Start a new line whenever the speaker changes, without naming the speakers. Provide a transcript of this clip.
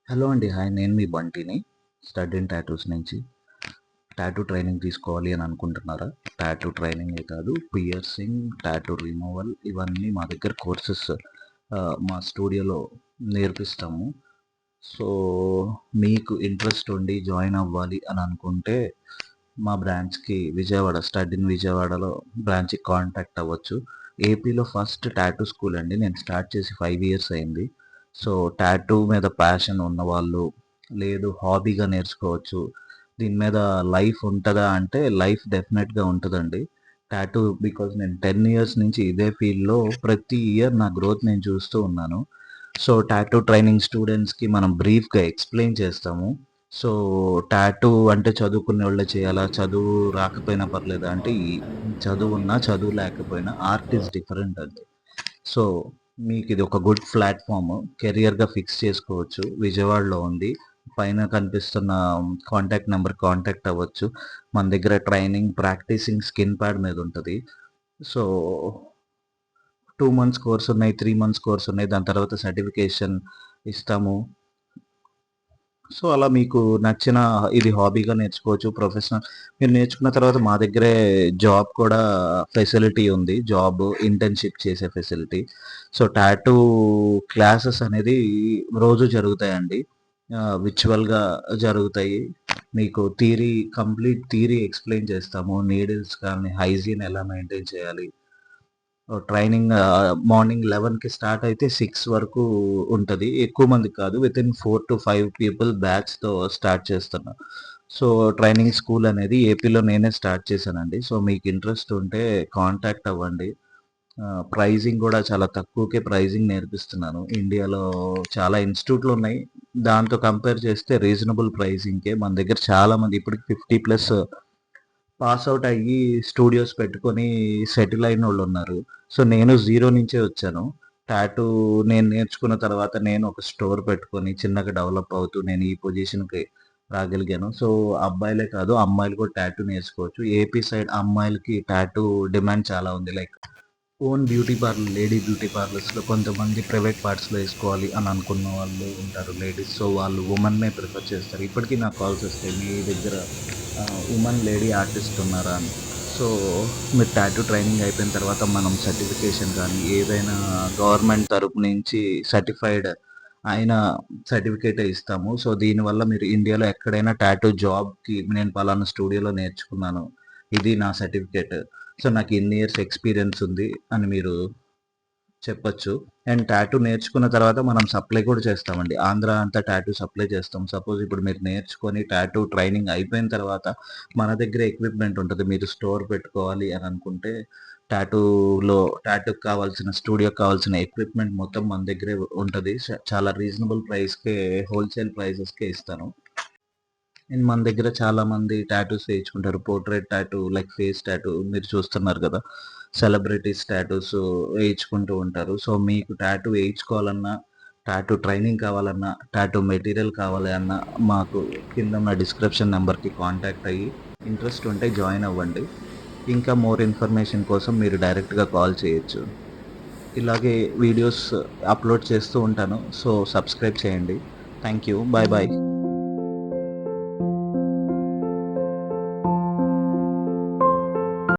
Hello అండి. Hi. నేను మీ బంటిని. Stud in tattoos నుంచి. టాటూ ట్రైనింగ్ తీసుకోవాలి అని అనుకుంటున్నారా? టాటూ ట్రైనింగే కాదు, పియర్సింగ్, టాటూ రిమూవల్ ఇవన్నీ మా దగ్గర కోర్సెస్ మా స్టూడియోలో నేర్పిస్తాము. సో, మీకు ఇంట్రెస్ట్ ఉండి జాయిన్ అవ్వాలి అని అనుకుంటే మా బ్రాంచ్‌కి విజయవాడ స్టడ్ ఇన్ విజయవాడలో బ్రాంచ్‌కి కాంటాక్ట్ అవ్వచ్చు. ఏపీలో ఫస్ట్ టాటూ స్కూల్ అండి. నేను స్టార్ట్ చేసి 5 ఇయర్స్ అయింది. సో, టాటూ మీద ప్యాషన్ ఉన్నవాళ్ళు, లేదు హాబీగా నేర్చుకోవచ్చు. దీని మీద లైఫ్ ఉంటదా అంటే లైఫ్ డెఫినెట్‌గా ఉంటదండి. టాటూ బికాజ్ నేను 10 ఇయర్స్ నుంచి ఇదే ఫీల్డ్‌లో ప్రతి ఇయర్ నా గ్రోత్ నేను చూస్తూ ఉన్నాను. సో, టాటూ ట్రైనింగ్ స్టూడెంట్స్‌కి మనం బ్రీఫ్‌గా ఎక్స్‌ప్లెయిన్ చేస్తాము. సో, టాటూ అంటే చదువుకున్నోళ్ళే చేయాలా? చదువు రాకపోయినా పర్లేదా? అంటే చదువున్నా, చదువు లేకపోయినా ఆర్ట్ ఈస్ డిఫరెంట్ అండి. సో, మీకిది ఒక గుడ్ ప్లాట్‌ఫార్మ్. కెరియర్‌గా ఫిక్స్ చేసుకోవచ్చు. విజయవాడలో ఉంది. పైన కనిపిస్తున్న కాంటాక్ట్ నంబర్‌కి కాంటాక్ట్ అవ్వచ్చు. మన దగ్గర ట్రైనింగ్, ప్రాక్టీసింగ్ స్కిన్ ప్యాడ్ మీద ఉంటది. సో, 2 మంత్స్ కోర్స్ ఉన్నాయి. 3 మంత్స్ కోర్స్ ఉన్నాయి. దాని తర్వాత సర్టిఫికేషన్ ఇస్తాము. సో, అలా మీకు నచ్చిన ఇది హాబీగా నేర్చుకోవచ్చు. ప్రొఫెషనల్ మీరు నేర్చుకున్న తర్వాత మా దగ్గరే జాబ్ కూడా ఫెసిలిటీ ఉంది. ఇంటర్న్‌షిప్ చేసే ఫెసిలిటీ. సో, టాటూ క్లాసెస్ అనేది రోజు జరుగుతాయండి. విర్చువల్‌గా జరుగుతాయి. మీకు కంప్లీట్ థియరీ ఎక్స్‌ప్లెయిన్ చేస్తాము. నీడిల్స్ కానీ, హైజీన్ ఎలా మెయింటైన్ చేయాలి. ట్రైనింగ్ మార్నింగ్ 11కి స్టార్ట్ అయితే 6 వరకు ఉంటది. ఎక్కువ మంది కాదు. వితిన్ 4-5 పీపుల్ బ్యాచ్‌తో స్టార్ట్ చేస్తున్నా. సో, ట్రైనింగ్ స్కూల్ అనేది ఏపీలో నేనే స్టార్ట్ చేశానండి. సో, మీకు ఇంట్రెస్ట్ ఉంటే కాంటాక్ట్ అవ్వండి. ప్రైజింగ్ గూడా చాలా తక్కువకే ప్రైజింగ్ నేర్పిస్తున్నాను. ఇండియాలో చాలా ఇన్‌స్టిట్యూట్‌లున్నాయి. దాంతో కంపేర్ చేస్తే రీజనబుల్ ప్రైజింగ్‌కే మన దగ్గర చాలా మంది ఇప్పటికి 50+ పాస్ ఔట్ అయ్యి స్టూడియోస్ పెట్టుకొని సెటిల్ అయినోళ్ళున్నారు. సో, నేను జీరో నుంచే వచ్చాను. టాటూ నేను నేర్చుకున్న తర్వాత నేను ఒక స్టోర్ పెట్టుకొని చిన్నగా డెవలప్ అవుతూ నేను ఈ పొజిషన్‌కి రాగలిగాను. సో, అబ్బాయిలే కాదు అమ్మాయిలు కూడా టాటూ నేర్చుకోవచ్చు. ఏపీ సైడ్ అమ్మాయిలకి టాటూ డిమాండ్ చాలా ఉంది. Like own beauty parlour, lady beauty పార్లర్స్‌లో కొంతమంది ప్రైవేట్ పార్ట్స్‌లో ఏసుకోవాలి అని అనుకున్న వాళ్ళు ఉంటారు లేడీస్. సో, వాళ్ళు వుమెన్‌నే ప్రిఫర్ చేస్తారు. ఇప్పటికి నాకు కాల్స్ వస్తాయి. మీ దగ్గర లేడీ ఆర్టిస్ట్ ఉన్నారా అని. సో, మీరు టాటూ ట్రైనింగ్ అయిపోయిన తర్వాత మనం సర్టిఫికేషన్ గానీ, ఏదైనా గవర్నమెంట్ తరపు నుంచి సర్టిఫైడ్ అయిన సర్టిఫికేటే ఇస్తాము. సో, దీనివల్ల మీరు ఇండియాలో ఎక్కడైనా టాటూ జాబ్‌కి నేను పలానా స్టూడియోలో నేర్చుకున్నాను. ఇది నా సర్టిఫికేట్. సో, నాకు ఇన్ని ఇయర్స్ ఎక్స్‌పీరియన్స్ ఉంది అని మీరు చెప్పొచ్చు. అండ్ టాటూ నేర్చుకున్న తర్వాత మనం సప్లై కూడా చేస్తామండి. ఆంధ్ర అంతా టాటూ సప్లై చేస్తాం. సపోజ్ ఇప్పుడు మీరు నేర్చుకొని టాటూ ట్రైనింగ్ అయిపోయిన తర్వాత మన దగ్గర ఎక్విప్‌మెంట్ ఉంటది. మీరు స్టోర్ పెట్టుకోవాలి అని అనుకుంటే టాటూకి కావాల్సిన స్టూడియోకి కావాల్సిన ఎక్విప్‌మెంట్ మొత్తం మన దగ్గరే ఉంటది. చాలా రీజనబుల్ ప్రైస్‌కే హోల్‌సేల్ ప్రైజెస్‌కే ఇస్తాను. అండ్ మన దగ్గర చాలామంది టాటూస్ ఏయించుకుంటారు. Portrait tattoo, like face tattoo మీరు చూస్తున్నారు కదా! సెలబ్రిటీస్ టాటూస్ ఏయించుకుంటూ ఉంటారు. సో, మీకు టాటూ ఏయించుకోవాలన్నా, టాటూ ట్రైనింగ్ కావాలన్నా, టాటూ మెటీరియల్ కావాలి అన్నా మాకు కిందున్న డిస్క్రిప్షన్ నంబర్‌కి కాంటాక్ట్ అయ్యి ఇంట్రెస్ట్ ఉంటే జాయిన్ అవ్వండి. ఇంకా మోర్ ఇన్ఫర్మేషన్ కోసం మీరు డైరెక్ట్‌గా కాల్ చేయొచ్చు. ఇలాగే వీడియోస్ అప్‌లోడ్ చేస్తూ ఉంటాను. సో, సబ్స్క్రైబ్ చేయండి. Thank you. Bye bye.